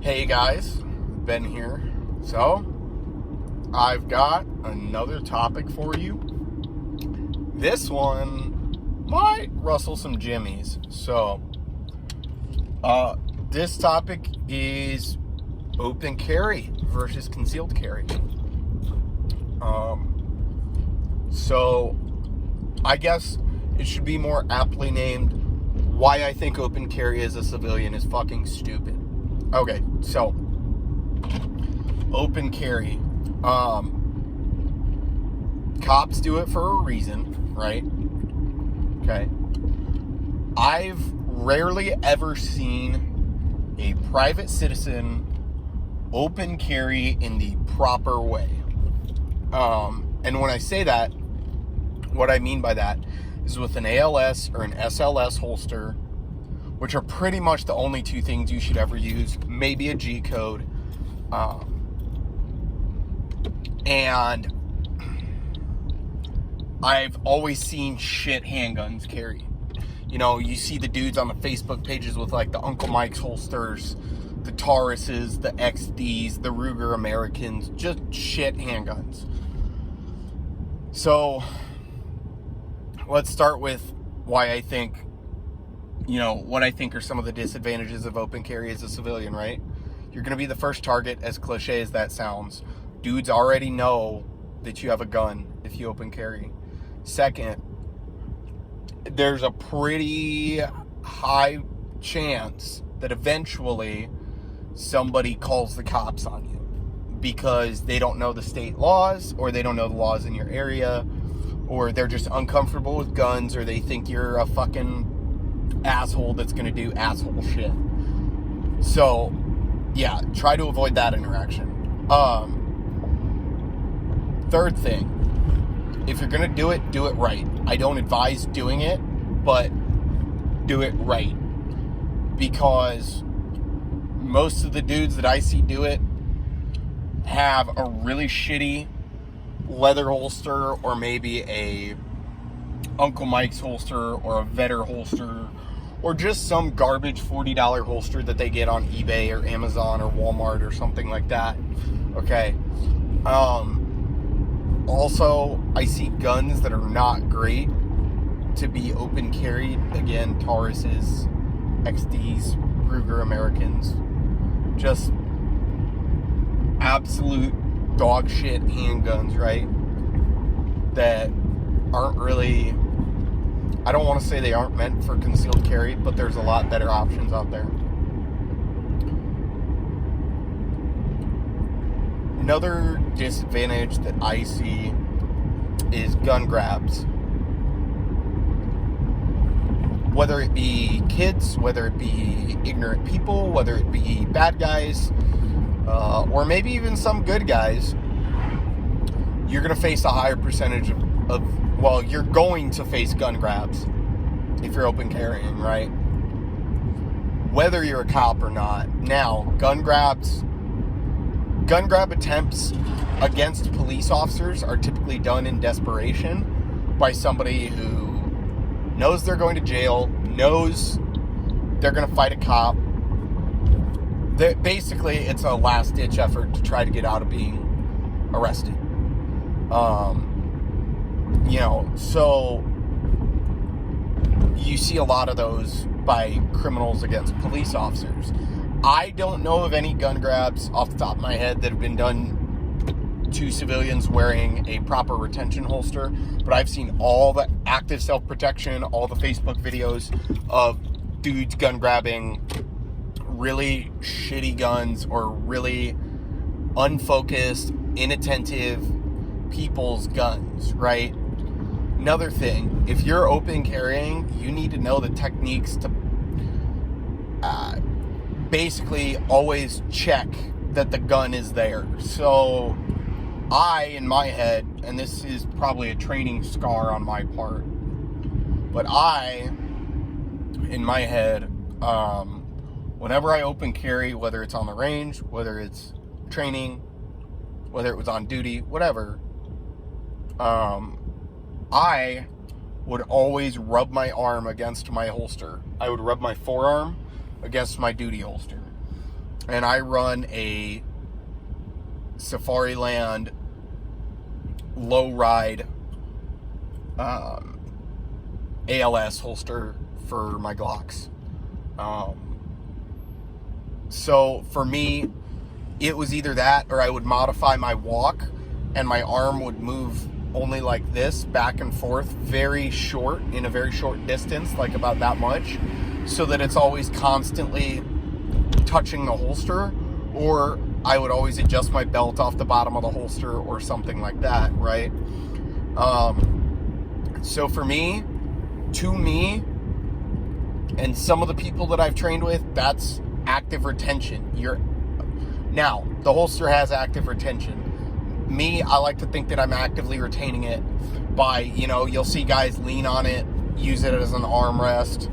Hey guys, Ben here. So, I've got another topic for you. This one might rustle some jimmies. So, this topic is open carry versus concealed carry. So, I guess it should be more aptly named why I think open carry as a civilian is fucking stupid. Okay, so open carry. Cops do it for a reason, right? Okay. I've rarely ever seen a private citizen open carry in the proper way. And when I say that, what I mean by that is with an ALS or an SLS holster, which are pretty much the only two things you should ever use, maybe a G-code. And I've always seen shit handguns carry. You know, you see the dudes on the Facebook pages with like the Uncle Mike's holsters, the Tauruses, the XDs, the Ruger Americans, just shit handguns. So, let's start with why I think, what I think are some of the disadvantages of open carry as a civilian, right? You're going to be the first target, as cliche as that sounds. Dudes already know that you have a gun if you open carry. Second, there's a pretty high chance that eventually somebody calls the cops on you because they don't know the state laws, or they don't know the laws in your area, or they're just uncomfortable with guns, or they think you're a fucking asshole that's going to do asshole shit. So, yeah, try to avoid that interaction. Third thing, if you're going to do it right. I don't advise doing it, but do it right. Because most of the dudes that I see do it have a really shitty leather holster, or maybe a Uncle Mike's holster, or a Vetter holster, or just some garbage $40 holster that they get on eBay or Amazon or Walmart or something like that. Okay. Also, I see guns that are not great to be open carried. Again, Tauruses, XDs, Ruger Americans. Just absolute dog shit handguns, right? That aren't really, I don't want to say they aren't meant for concealed carry, but there's a lot better options out there. Another disadvantage that I see is gun grabs. Whether it be kids, whether it be ignorant people, whether it be bad guys, or maybe even some good guys, you're going to face a higher percentage you're going to face gun grabs if you're open carrying, right? Whether you're a cop or not. Now, gun grab attempts against police officers are typically done in desperation by somebody who knows they're going to jail, knows they're going to fight a cop. Basically, it's a last-ditch effort to try to get out of being arrested. So you see a lot of those by criminals against police officers. I don't know of any gun grabs off the top of my head that have been done to civilians wearing a proper retention holster, but I've seen all the active self-protection, all the Facebook videos of dudes gun grabbing really shitty guns or really unfocused, inattentive people's guns, right? Another thing, if you're open carrying, you need to know the techniques to basically always check that the gun is there. So in my head, and this is probably a training scar on my part, but in my head, whenever I open carry, whether it's on the range, whether it's training, whether it was on duty, whatever, I would always rub my arm against my holster. I would rub my forearm against my duty holster. and I run a Safariland low ride ALS holster for my Glocks. So for me, it was either that or I would modify my walk and my arm would move only like this, back and forth, very short, in a very short distance, like about that much, so that it's always constantly touching the holster, or I would always adjust my belt off the bottom of the holster or something like that, right? So for me, and some of the people that I've trained with, that's active retention. Now, the holster has active retention. Me, I like to think that I'm actively retaining it by, you'll see guys lean on it, use it as an armrest.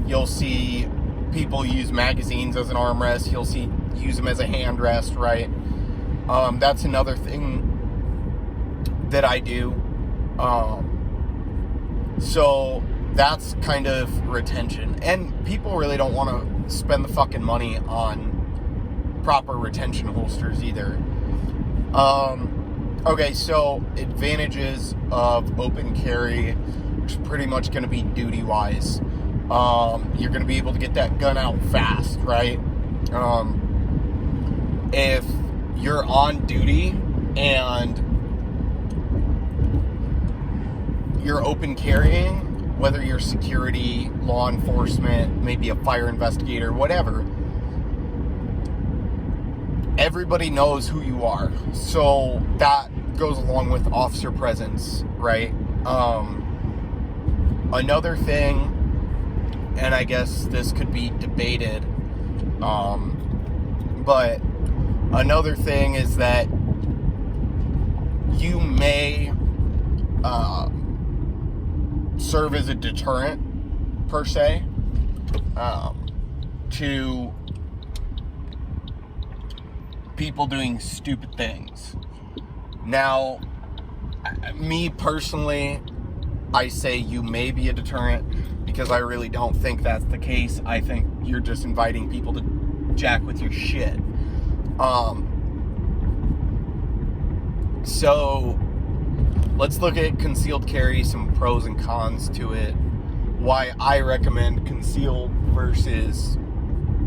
You'll see people use magazines as an armrest. You'll see use them as a hand rest, right? That's another thing that I do. So that's kind of retention. And people really don't want to spend the fucking money on proper retention holsters either. Okay, so advantages of open carry, which is pretty much going to be duty-wise. You're going to be able to get that gun out fast, right? If you're on duty and you're open carrying, whether you're security, law enforcement, maybe a fire investigator, whatever, everybody knows who you are. So that goes along with officer presence, right? Another thing, and I guess this could be debated, but another thing is that you may serve as a deterrent, per se, to people doing stupid things. Now, me personally, I say you may be a deterrent, because I really don't think that's the case. I think you're just inviting people to jack with your shit. So let's look at concealed carry, some pros and cons to it, why I recommend concealed versus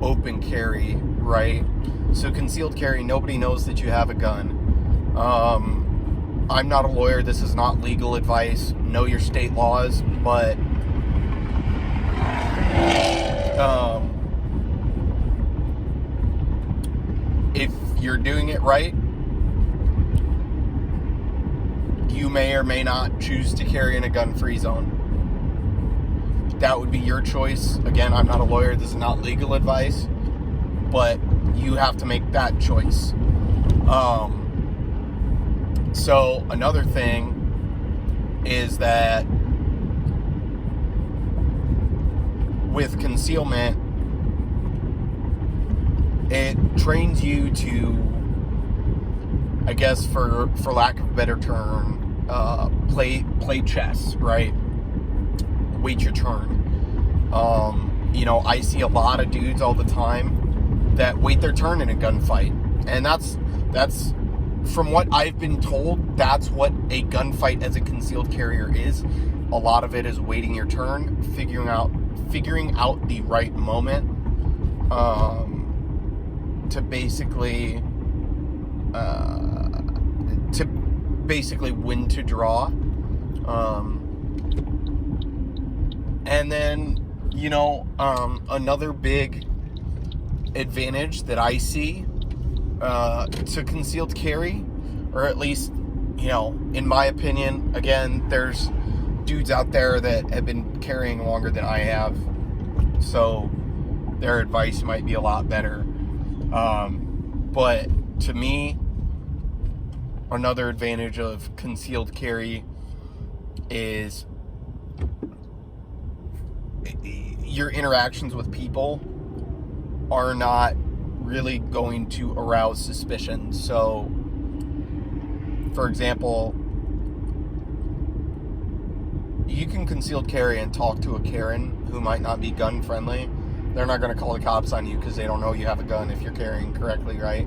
open carry, right? So concealed carry, nobody knows that you have a gun. I'm not a lawyer, this is not legal advice, know your state laws, but if you're doing it right, you may or may not choose to carry in a gun-free zone. That would be your choice. Again, I'm not a lawyer, this is not legal advice, but you have to make that choice. So another thing is that with concealment, it trains you to, I guess for lack of a better term, play chess, right? Wait your turn. I see a lot of dudes all the time that wait their turn in a gunfight, and that's from what I've been told, that's what a gunfight as a concealed carrier is. A lot of it is waiting your turn, figuring out the right moment to basically win to draw. And then another big advantage that I see to concealed carry, or at least, in my opinion, again, there's dudes out there that have been carrying longer than I have, so their advice might be a lot better. But to me, another advantage of concealed carry is your interactions with people are not really going to arouse suspicion. So, for example, you can concealed carry and talk to a Karen who might not be gun friendly, they're not going to call the cops on you because they don't know you have a gun if you're carrying correctly, right?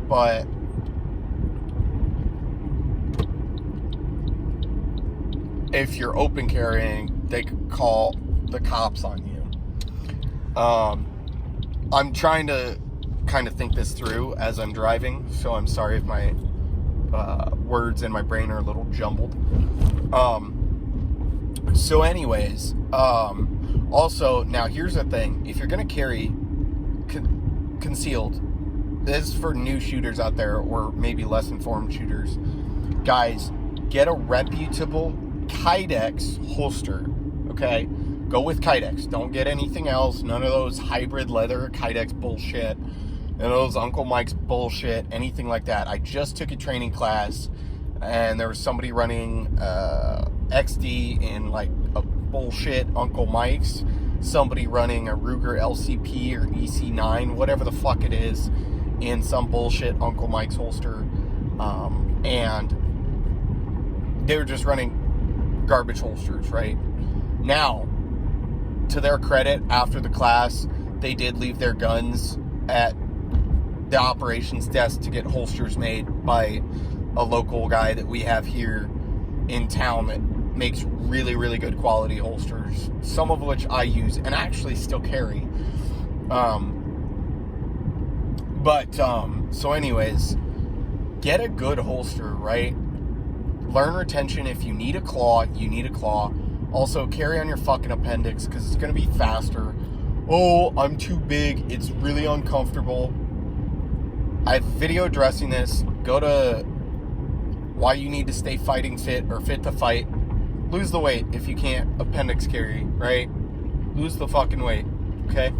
But if you're open carrying, they could call the cops on you. I'm trying to kind of think this through as I'm driving, so I'm sorry if my words in my brain are a little jumbled. So anyways, also, now here's the thing. If you're going to carry concealed, this is for new shooters out there or maybe less informed shooters. Guys, get a reputable Kydex holster, okay? Go with Kydex. Don't get anything else. None of those hybrid leather Kydex bullshit. None of those Uncle Mike's bullshit. Anything like that. I just took a training class, and there was somebody running XD in like a bullshit Uncle Mike's. Somebody running a Ruger LCP or EC9, whatever the fuck it is, in some bullshit Uncle Mike's holster. And they were just running garbage holsters, right? Now, to their credit, after the class, they did leave their guns at the operations desk to get holsters made by a local guy that we have here in town that makes really, really good quality holsters, some of which I use and actually still carry. So anyways, get a good holster, right? Learn retention. If you need a claw, you need a claw. Also, carry on your fucking appendix because it's going to be faster. Oh, I'm too big. It's really uncomfortable. I have a video addressing this. Go to why you need to stay fighting fit or fit to fight. Lose the weight if you can't appendix carry, right? Lose the fucking weight, okay?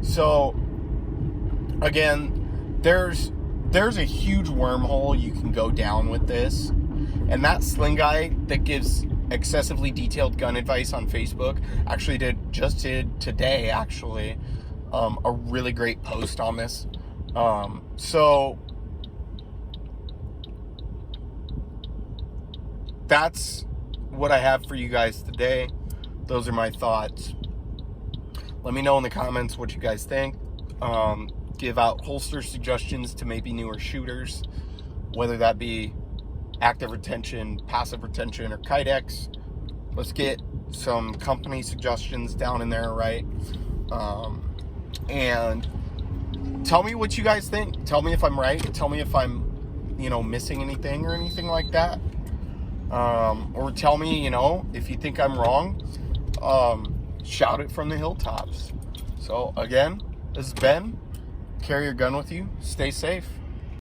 So, again, there's a huge wormhole you can go down with this. And that Sling guy that gives excessively detailed gun advice on Facebook actually did today, actually, a really great post on this. So that's what I have for you guys today. Those are my thoughts. Let me know in the comments what you guys think. Give out holster suggestions to maybe newer shooters, whether that be active retention, passive retention, or Kydex. Let's get some company suggestions down in there, right? And tell me what you guys think. Tell me if I'm right. Tell me if I'm, missing anything or anything like that. Or tell me, if you think I'm wrong, shout it from the hilltops. So again, this is Ben. Carry your gun with you. Stay safe.